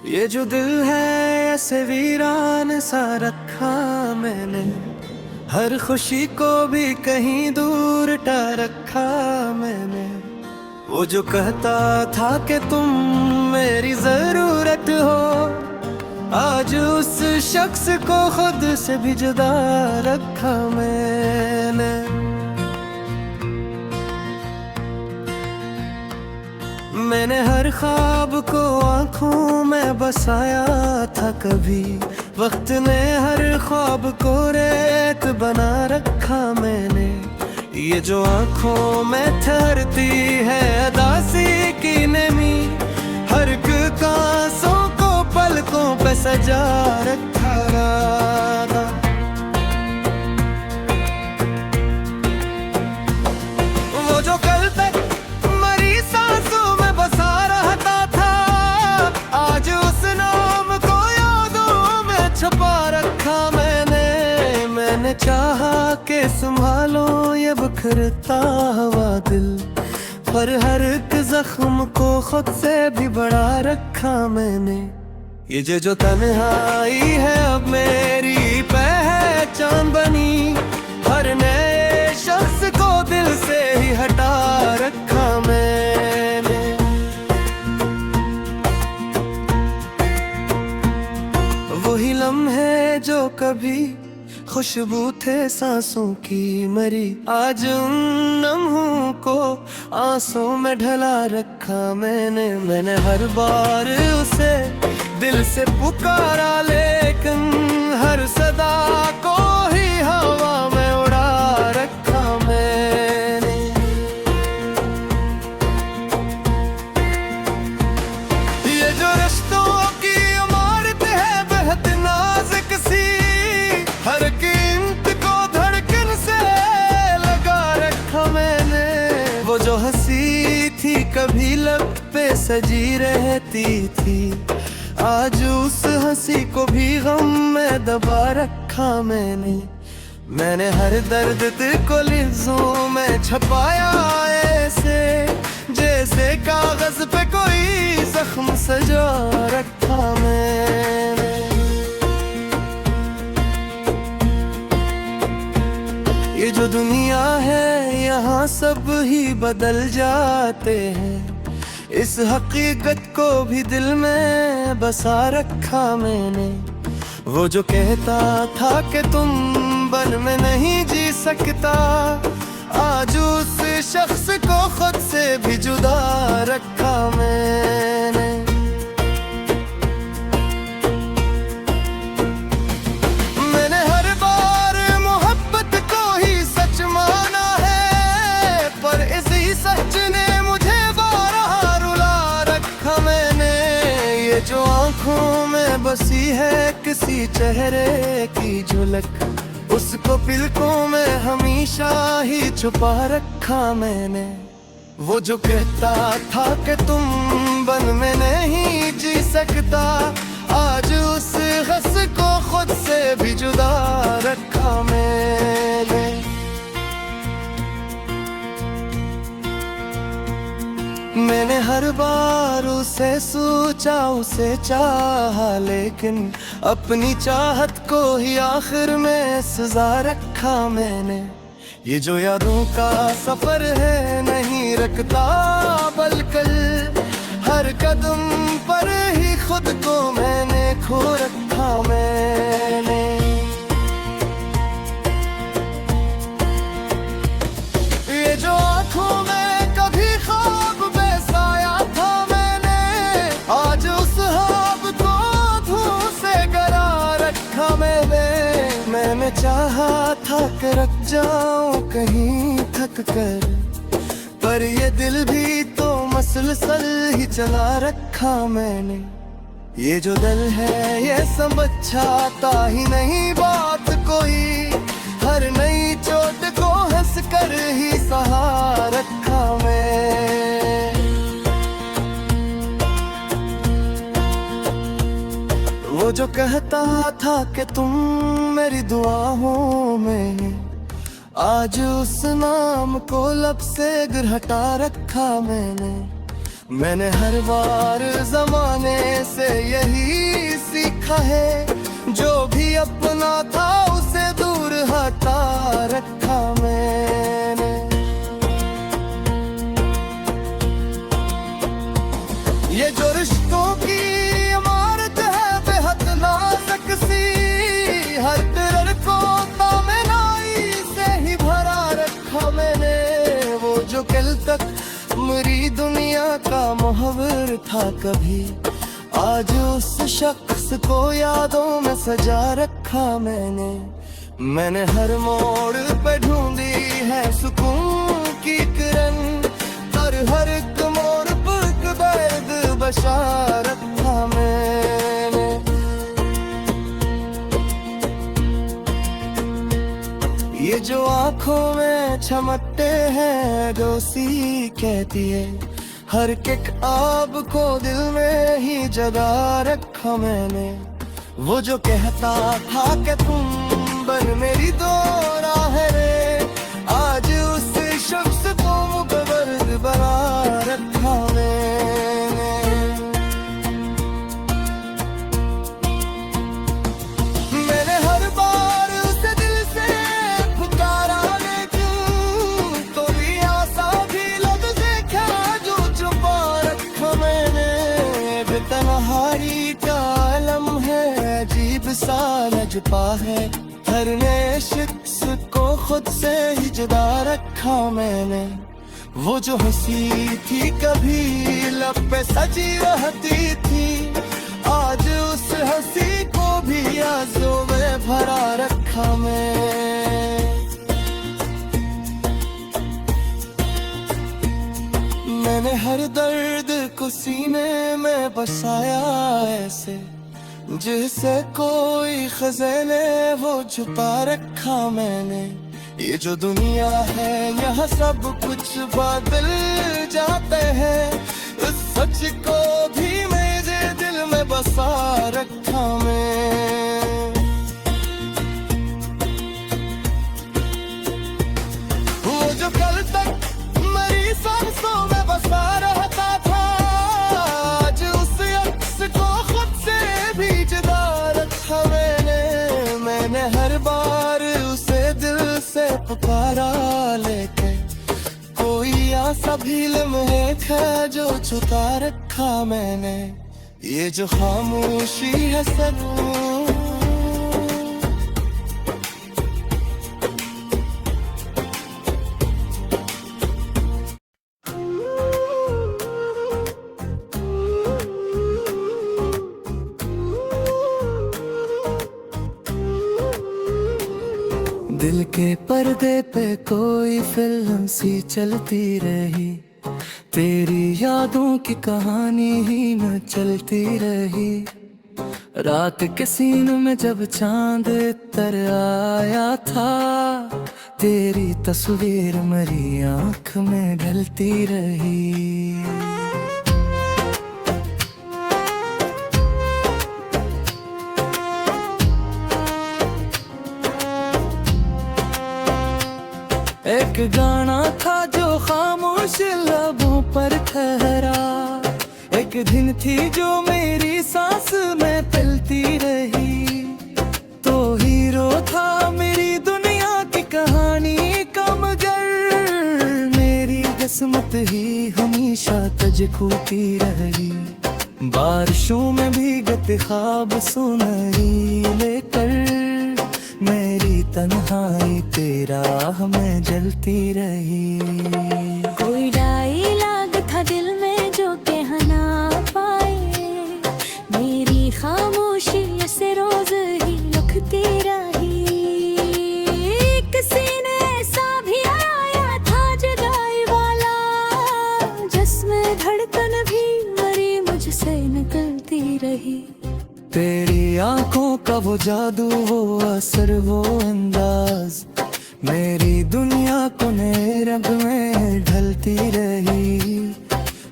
ये जो दिल है ऐसे वीरान सा रखा मैंने, हर खुशी को भी कहीं दूर टा रखा मैंने। वो जो कहता था कि तुम मेरी जरूरत हो, आज उस शख्स को खुद से भी जुदा रखा मैंने। मैंने हर ख्वाब को आंखों में बसाया था कभी, वक्त ने हर ख्वाब को रेत बना रखा मैंने। ये जो आंखों में ठहरती है अदासी की नमी, हर एक आंसू को पलकों पे सजा रखा था। वो जो कल तक मरी सांसों में बसा रहता था, आज उस नाम को यादों में छुपा रखा मैंने चाहा कि संभालो ये बिखरता हुआ दिल, पर हर एक जख्म को खुद से भी बढ़ा रखा मैंने। ये जो तन्हाई है अब मेरी पहचान बनी, हर नए शख्स को दिल से ही हटा रखा मैंने। वही लम्हे जो कभी खुशबू थे सांसों की मरी, आज उन लम्हों को आंसू में ढला रखा मैंने हर बार उसे दिल से पुकारा, लेकिन हर सदा को ही हवा में उड़ा रखा मैंने। ये जो रिश्तों की इमारत है बेहद नाजुक सी, हर कीमत को धड़कन से लगा रखा मैंने। वो जो हंसी थी कभी लब पे सजी रहती थी, आज उस हंसी को भी गम में दबा रखा मैंने हर दर्द को लफ्जों में छपाया ऐसे, जैसे कागज पे कोई जख्म सजा रखा मैंने। ये जो दुनिया है यहाँ सब ही बदल जाते हैं, इस हकीकत को भी दिल में बसा रखा मैंने। वो जो कहता था कि तुम बन में नहीं जी सकता, आज उस शख्स को खुद से भी जुदा रखा मैंने। मैंने हर बार मोहब्बत को ही सच माना है, पर इसी सच ने मुझे बारहा रुला रखा मैंने। ये जो आंखों में बसी है किसी चेहरे की झलक, उसको पलकों में हमेशा ही छुपा रखा मैंने। वो जो कहता था कि तुम बन में नहीं जी सकता, आज उस हंस को खुद से भी जुदा रखा मैंने। मैंने हर बार उसे सोचा उसे चाहा, लेकिन अपनी चाहत को ही आखिर में सजा रखा मैंने। ये जो यादों का सफर है नहीं रुकता, बल्कि हर कदम पर ही खुद को मैंने खो रखा मैंने। ये जो आँखों में कभी ख्वाब बसाया था मैंने, आज उस ख्वाब को धूल से गला रखा मैंने चाहा था कि रख जाऊं कहीं थक कर, पर ये दिल भी तो मसलसल ही चला रखा मैंने। ये जो दिल है ये समझ आता ही नहीं बात कोई, हर नई चोट को हंस कर ही सहा रखा मैं। वो जो कहता था कि तुम मेरी दुआओं में, आज उस नाम को लब से गिर हटा रखा मैंने। मैंने हर बार जमाने से यही सीखा है, जो भी अपना था उसे दूर हटा रखा मैंने। ये जो रिश्तों की इमारत है बेहद नाजुक सी, हर तरह को तामेनाई से ही भरा रखा मैंने। वो जो कल तक मेरी दुनिया का मुहव्वर था कभी, आज उस शख्स को यादों में सजा रखा मैंने। मैंने हर मोड़ पे ढूंढी है सुकून की किरण, और हर एक मोड़ पर दर्द बसा रखा मैंने। ये जो आंखों में चमकते हैं डोसी कहती है, हर एक आब को दिल में ही जगा रखा मैंने। वो जो कहता था कि तुम बन मेरी दो राहें रे, आज उस शख्स को मुकद्दर बना रखा मैंने। मैंने हर बार उसे दिल से पुकारा, लेकिन तो भी आशा भी लफ्ज़ क्या जो छुपा रखा मैंने। बेतनहाई का आलम है अजीब सा लजपा है, हर नए शख्स को खुद से ही जुदा रखा मैंने। वो जो हंसी थी कभी लब पे सजी रहती थी, आज उस हंसी को भी आंसू में भरा रखा मैं। मैंने हर दर्द को सीने में बसाया ऐसे, जिसे कोई खजाने वो छुपा रखा मैंने। ये जो दुनिया है यहाँ सब कुछ बदल जाते हैं, उस सच को भी मेरे दिल में बसा रखा मैं। वो जो कल तक मेरी सांसों में बसा रहता था, आज उस अक्स को खुद से भी जुदा रखा मैंने। मैंने हर बार उसे दिल से पुकारा, लेके कोई आशा भी लम्हे था जो छुपा रखा मैंने। ये जो खामोशी है सब दिल के पर्दे पे कोई फिल्म सी चलती रही, तेरी यादों की कहानी ही न चलती रही। रात के सीन में जब चांद तर आया था, तेरी तस्वीर मेरी आंख में ढलती रही। एक गाना था जो खामोश लबों पर ठहरा, एक दिन थी जो मेरी सांस में पिलती रही। तो हीरो था मेरी दुनिया की कहानी का, मगर मेरी किस्मत ही हमेशा तजखूती रही। बारिशों में भीगते ख्वाब सुनहरी लेकर, मेरी तन्हाई तेरा हमें जलती रही। कोई डायलॉग था दिल में जो कह ना पाए, मेरी खामोशी ऐसे रोज ही लिखती रही। किसी ने ऐसा भी आया था जुदाई वाला, जिसमें धड़कन भी मरी मुझसे निकलती रही। तेरी आंखों का वो जादू, वो असर, वो अंदाज, मेरी दुनिया को नए रंग में ढलती रही।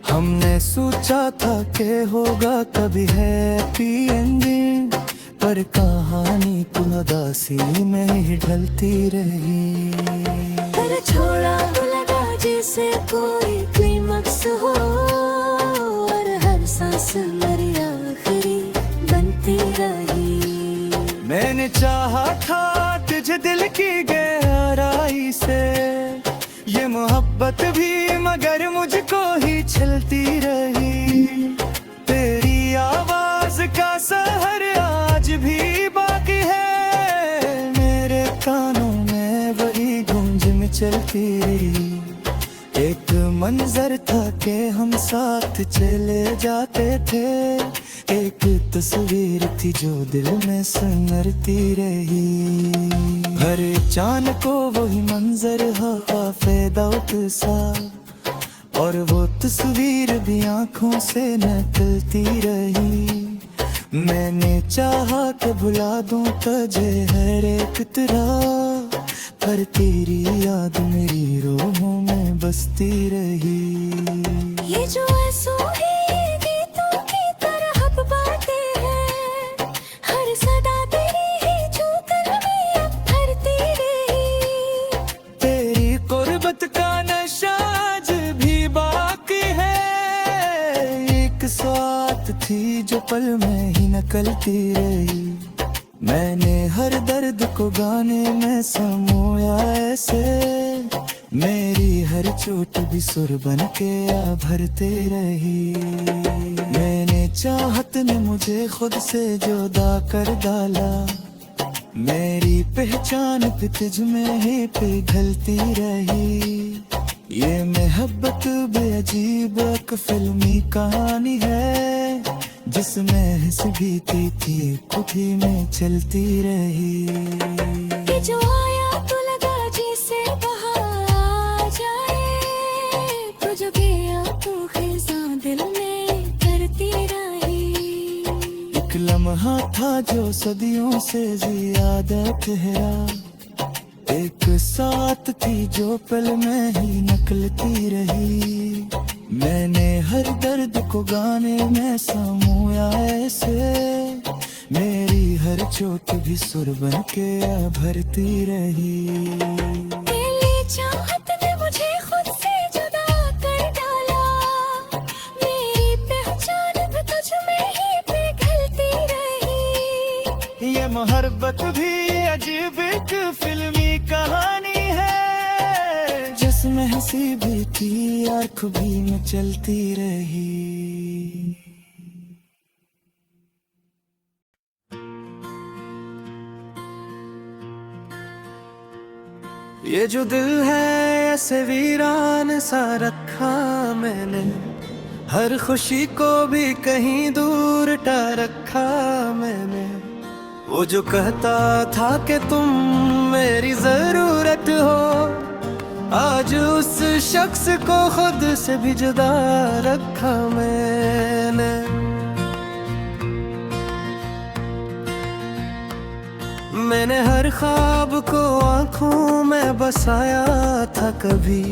हमने सोचा था कि होगा कभी हैप्पी एंडिंग, पर कहानी तो उदासी में ही ढलती रही। पर छोड़ा लगा जैसे कोई क्लाइमैक्स हो, दिल की गहराई से। ये मोहब्बत भी मगर मुझको ही छलती रही। तेरी आवाज का सहर आज भी बाकी है। मेरे कानों में वही गूंज में चलती रही। एक मंजर था कि हम साथ चले जाते थे। एक तस्वीर थी जो दिल में संवरती रही। हर चांद को वही मंजर हवा फेदौत सा। और वो तस्वीर भी आंखों से निकलती रही। मैंने चाहा कि भुला दूं तुझे हर एक तरह, पर तेरी याद मेरी रूहों में बसती रही। ये जो आंसू है ये गीतों की तरह अब बातें हैं। हर सदा तेरी ही जो दिल में अब भरती रही। तेरी कुर्बत का नशा आज भी बाकी है। एक साथ थी जो पल में ही निकलती रही। मैंने हर दर्द को गाने में समोया ऐसे। मेरी हर चोट भी सुर बन के आ भरते रही। मैंने चाहत ने मुझे खुद से जुदा कर डाला। मेरी पहचान भी तुझ में ही पिघलती रही। ये मोहब्बत बेअजीब एक फिल्मी कहानी है, जिसमें हंस बीती थी खुद ही में चलती रही। ये जो आया तो लगा जैसे बहा जाए। तो जो गया तो खिज़ां दिल में करती रही। एक लम्हा था जो सदियों से ज्यादा ठहरा। एक साथ थी जो पल में ही निकलती रही। मैंने हर दर्द को गाने में समोया ऐसे। मेरी हर चोट भी सुर बन के आ भरती रही। तेरी चाहत ने मुझे खुद से जुदा कर डाला। मेरी पहचान भी तुझ में ही पिघलती रही। ये मोहब्बत भी अजीब एक फिल्मी कहानी है, जिसमें हंसी भी थी आँख भी में चलती रही। ये जो दिल है ऐसे वीरान सा रखा मैंने। हर खुशी को भी कहीं दूर टा रखा मैंने। वो जो कहता था कि तुम मेरी जरूरत हो, आज उस शख्स को खुद से भी जुदा रखा मैंने। मैंने हर ख्वाब को आंखों में बसाया था कभी।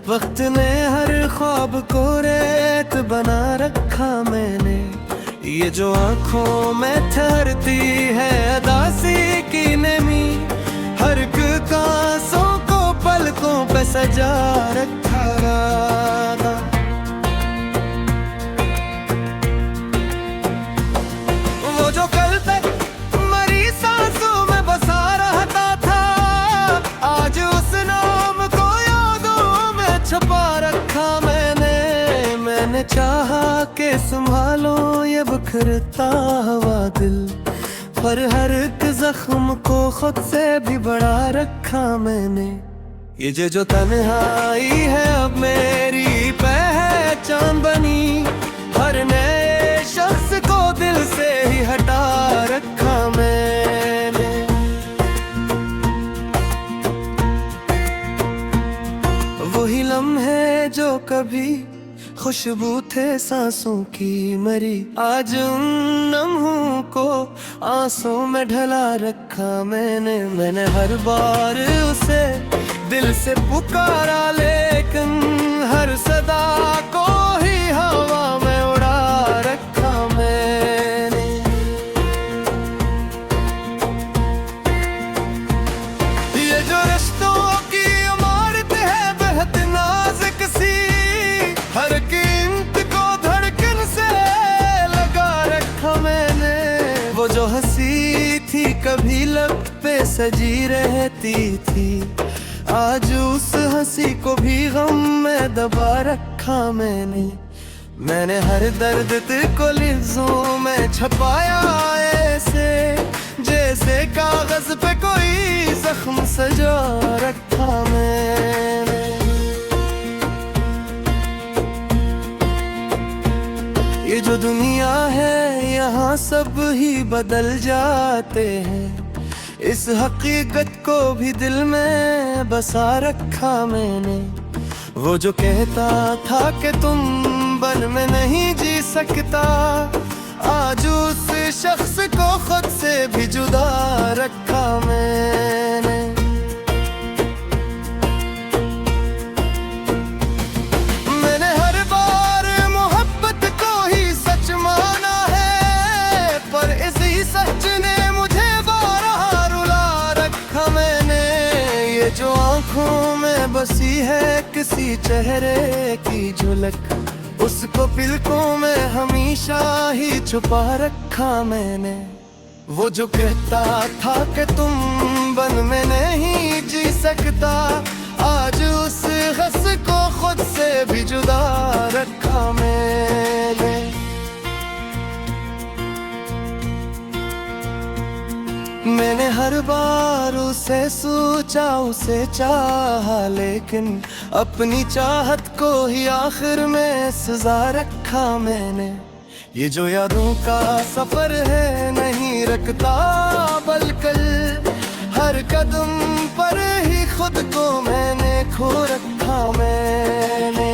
वक्त ने हर ख्वाब को रेत बना रखा मैंने। ये जो आंखों में ठहरती है अदासी की नमी, हर एक आंसू को पलकों पे सजा रखा था। वो जो कल तक मरी सांसों में बसा रहता था, आज उस नाम को यादों में छुपा रखा मैंने। मैंने चाहा कि संभालो ये बिखरता हुआ दिल, पर हर एक जख्म को खुद से भी बढ़ा रखा मैंने। ये जो तन्हाई है अब मेरी पहचान बनी। हर नए शख्स को दिल से ही हटा रखा मैंने। वही लम्हे जो कभी खुशबू थे सांसों की मरी, आज उन लम्हों को आंसू में ढला रखा मैंने। मैंने हर बार उसे दिल से पुकारा, लेकिन हर सदा को ही हवा में उड़ा रखा मैंने। ये जो रिश्तों की इमारत है बेहद नाजुक सी, हर कीमत को धड़कन से लगा रखा मैंने। वो जो हंसी थी कभी लब पे सजी रहती थी। आज उस हंसी को भी गम में दबा रखा मैंने हर दर्द को लफ्जों में छपाया ऐसे, जैसे कागज पे कोई जख्म सजा रखा मैंने। ये जो दुनिया है यहाँ सब ही बदल जाते हैं, इस हकीकत को भी दिल में बसा रखा मैंने। वो जो कहता था कि तुम बन में नहीं जी सकता, आज उस शख्स को खुद से भी जुदा रखा मैंने। मैंने हर बार मोहब्बत को ही सच माना है, पर इसी सच ने मुझे बारहा रुला रखा मैंने। ये जो आंखों में बसी है किसी चेहरे की झलक, उसको पलकों में हमेशा ही छुपा रखा मैंने। वो जो कहता था कि तुम बन में नहीं जी सकता, आज उस हंस को खुद से भी जुदा रखा मैंने। मैंने हर बार उसे सोचा, उसे चाहा, लेकिन अपनी चाहत को ही आखिर में सजा रखा मैंने। ये जो यादों का सफर है नहीं रखता बल्कि हर कदम पर ही खुद को मैंने खो रखा मैंने।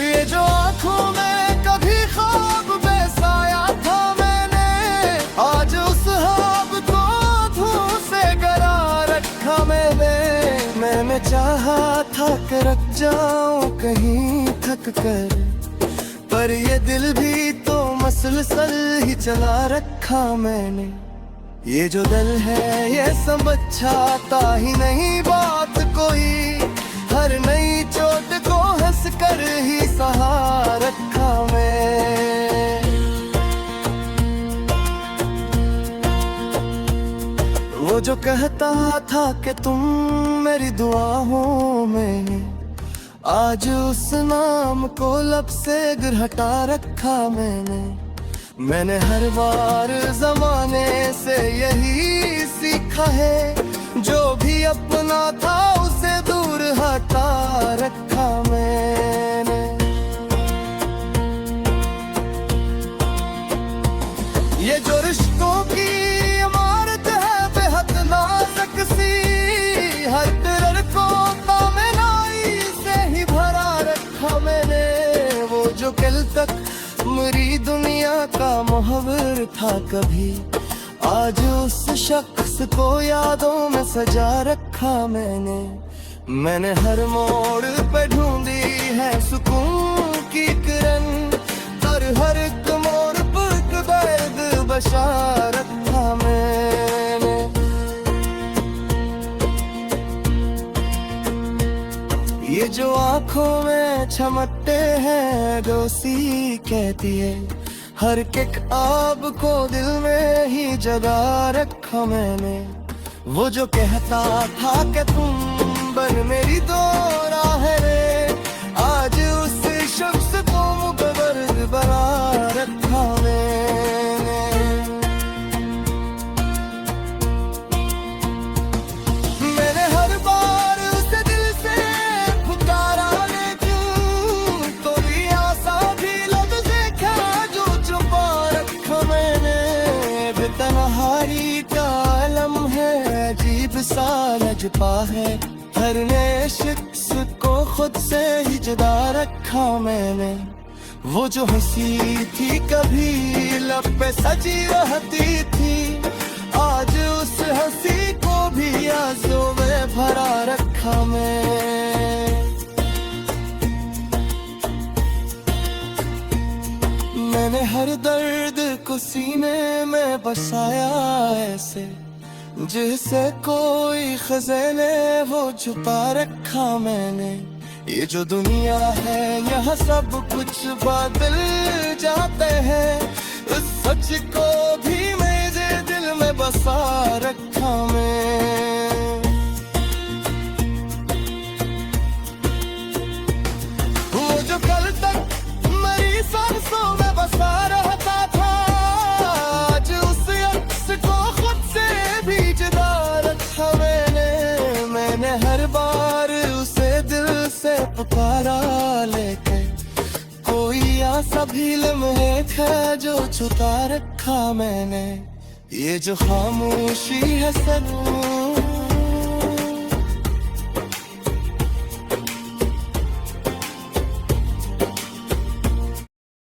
ये जो आँखों में कभी ख्वाब बसाया था आज उस ख्वाब को धूल से गला रखा मैंने चाहा था कि रख जाऊं कहीं थक कर, पर ये दिल भी तो मसलसल ही चला रखा मैंने। ये जो दिल है ये समझ आता ही नहीं बात कोई, हर नई चोट को हंस कर ही सहा रखा मैं। वो जो कहता था कि तुम मेरी दुआओं में, आज उस नाम को लब से गिर हटा रखा मैंने हर बार जमाने से यही सीखा है, जो भी अपना था उसे दूर हटा रखा मैंने। ये जो रिश्तों की इमारत है बेहद नाजुक सी, हर तरह को तामेनाई से ही भरा रखा मैंने। वो जो कल तक मेरी दुनिया का मुहव्वर था कभी, आज उस शख्स को यादों में सजा रखा मैंने हर मोड़ पे ढूंढी है सुकून की किरण, और हर एक मोड़ पर दर्द बसा रखा मैंने। ये जो आँखों में चमकते हैं दोस्ती कहती है, हर एक आब को दिल में ही जगा रखा मैंने। वो जो कहता था कि तुम बन मेरी दो राहें, आज उस शख्स को मुकद्दर बना रखा मैंने। मैंने हर बार उसे दिल से पुकारा, लेकिन कोई आशा भी लफ्ज़ क्या जो छुपा रखा मैंने। बेतनहारी का आलम है अजीब सा लजपा है, हर नए शख्स को खुद से ही जुदा रखा मैंने। वो जो हंसी थी कभी लब पे सजी रहती थी, आज उस हंसी को भी आंसू में भरा रखा मैंने हर दर्द को सीने में बसाया ऐसे, जिसे कोई खजाने वो छुपा रखा मैंने। ये जो दुनिया है यहाँ सब कुछ बदल जाते हैं, उस तुझको भी मेरे दिल में बसा रखा मैं। वो जो कल तक मेरी सांसों में बसा रहता था, आज उस अक्स को खुद से भी जुदा रखा मैंने हर बार उसे दिल से पुकारा, लेके कोई ऐसा भी लम्हे थे जो छुपा रखा मैंने। ये जो खामोशी है सनम